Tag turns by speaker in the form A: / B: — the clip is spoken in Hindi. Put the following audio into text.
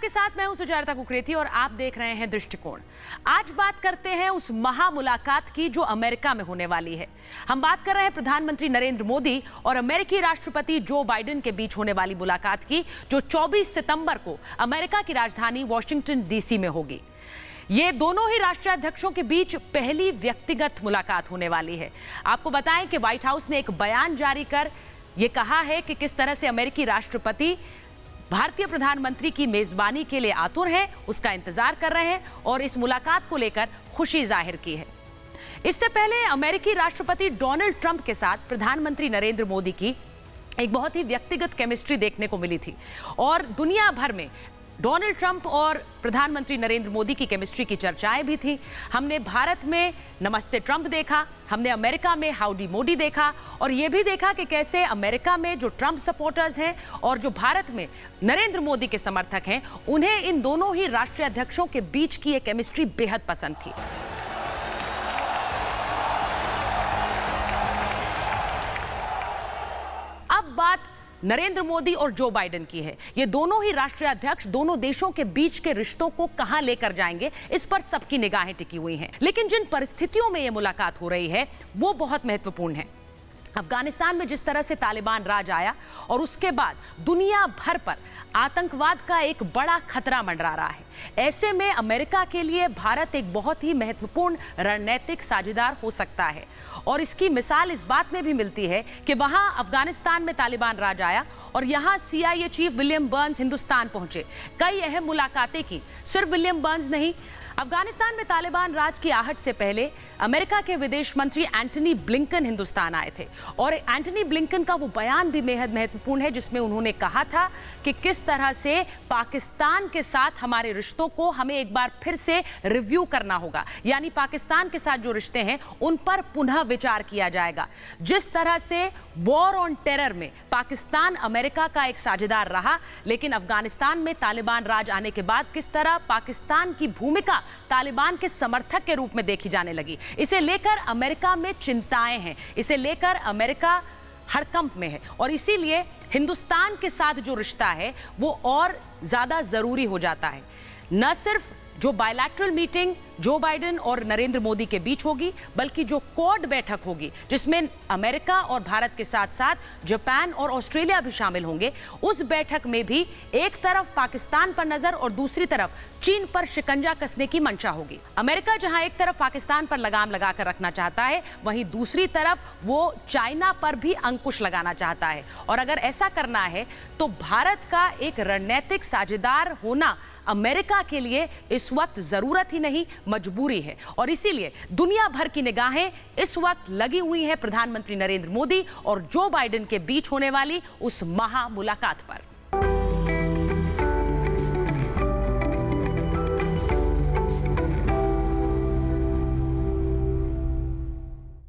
A: आपके साथ मैं हूं सुजाता कुकरेती और आप देख रहे हैं दृष्टिकोण। आज बात करते हैं उस महा मुलाकात की जो अमेरिका में होने वाली है। हम बात कर रहे हैं प्रधानमंत्री नरेंद्र मोदी और अमेरिकी राष्ट्रपति जो बाइडेन के बीच होने वाली मुलाकात की, जो 24 सितंबर को अमेरिका की राजधानी वॉशिंगटन डीसी में होगी। ये दोनों ही राष्ट्रीय अध्यक्षों के बीच पहली व्यक्तिगत मुलाकात होने वाली है। आपको बताएं कि व्हाइट हाउस ने एक बयान जारी कर ये कहा है कि किस तरह से अमेरिकी राष्ट्रपति भारतीय प्रधानमंत्री की मेजबानी के लिए आतुर हैं, उसका इंतजार कर रहे हैं और इस मुलाकात को लेकर खुशी जाहिर की है। इससे पहले अमेरिकी राष्ट्रपति डोनाल्ड ट्रंप के साथ प्रधानमंत्री नरेंद्र मोदी की एक बहुत ही व्यक्तिगत केमिस्ट्री देखने को मिली थी और दुनिया भर में डोनाल्ड ट्रंप और प्रधानमंत्री नरेंद्र मोदी की केमिस्ट्री की चर्चाएं भी थी। हमने भारत में नमस्ते ट्रंप देखा, हमने अमेरिका में हाउडी मोदी देखा और यह भी देखा कि कैसे अमेरिका में जो ट्रंप सपोर्टर्स हैं और जो भारत में नरेंद्र मोदी के समर्थक हैं, उन्हें इन दोनों ही राष्ट्रीय अध्यक्षों के बीच की ये केमिस्ट्री बेहद पसंद थी। अब बात नरेंद्र मोदी और जो बाइडेन की है। ये दोनों ही राष्ट्रीय अध्यक्ष दोनों देशों के बीच के रिश्तों को कहां लेकर जाएंगे, इस पर सबकी निगाहें टिकी हुई हैं। लेकिन जिन परिस्थितियों में ये मुलाकात हो रही है वो बहुत महत्वपूर्ण है। अफगानिस्तान में जिस तरह से तालिबान राज आया और उसके बाद दुनिया भर पर आतंकवाद का एक बड़ा खतरा मंडरा रहा है। ऐसे में अमेरिका के लिए भारत एक बहुत ही महत्वपूर्ण रणनीतिक साझेदार हो सकता है और इसकी मिसाल इस बात में भी मिलती है कि वहां अफगानिस्तान में तालिबान राज आया और यहां CIA chief William Burns Hindustan पहुंचे, कई अहम मुलाकातें की। सिर्फ विलियम बर्न्स नहीं, अफगानिस्तान में तालिबान राज की आहट से पहले अमेरिका के विदेश मंत्री एंटनी ब्लिंकन हिंदुस्तान आए थे और एंटनी ब्लिंकन का वो बयान भी बेहद महत्वपूर्ण है जिसमें उन्होंने कहा था कि किस तरह से पाकिस्तान के साथ हमारे रिश्तों को हमें एक बार फिर से रिव्यू करना होगा, यानी पाकिस्तान के साथ जो रिश्ते हैं उन पर पुनः विचार किया जाएगा। जिस तरह से वॉर ऑन टेरर में पाकिस्तान अमेरिका का एक साझेदार रहा, लेकिन अफगानिस्तान में तालिबान राज आने के बाद किस तरह पाकिस्तान की भूमिका तालिबान के समर्थक के रूप में देखी जाने लगी, इसे लेकर अमेरिका में चिंताएं हैं, इसे लेकर अमेरिका हड़कंप में है और इसीलिए हिंदुस्तान के साथ जो रिश्ता है वो और ज्यादा जरूरी हो जाता है। न सिर्फ जो बायलैटरल मीटिंग जो बाइडेन और नरेंद्र मोदी के बीच होगी, बल्कि जो क्वाड बैठक होगी जिसमें अमेरिका और भारत के साथ साथ जापान और ऑस्ट्रेलिया भी शामिल होंगे, उस बैठक में भी एक तरफ पाकिस्तान पर नजर और दूसरी तरफ चीन पर शिकंजा कसने की मंशा होगी। अमेरिका जहां एक तरफ पाकिस्तान पर लगाम लगाकर रखना चाहता है, वहीं दूसरी तरफ वो चाइना पर भी अंकुश लगाना चाहता है और अगर ऐसा करना है तो भारत का एक रणनीतिक साझेदार होना अमेरिका के लिए इस वक्त जरूरत ही नहीं, मजबूरी है और इसीलिए दुनिया भर की निगाहें इस वक्त लगी हुई हैं प्रधानमंत्री नरेंद्र मोदी और जो बाइडेन के बीच होने वाली उस महा मुलाकात पर।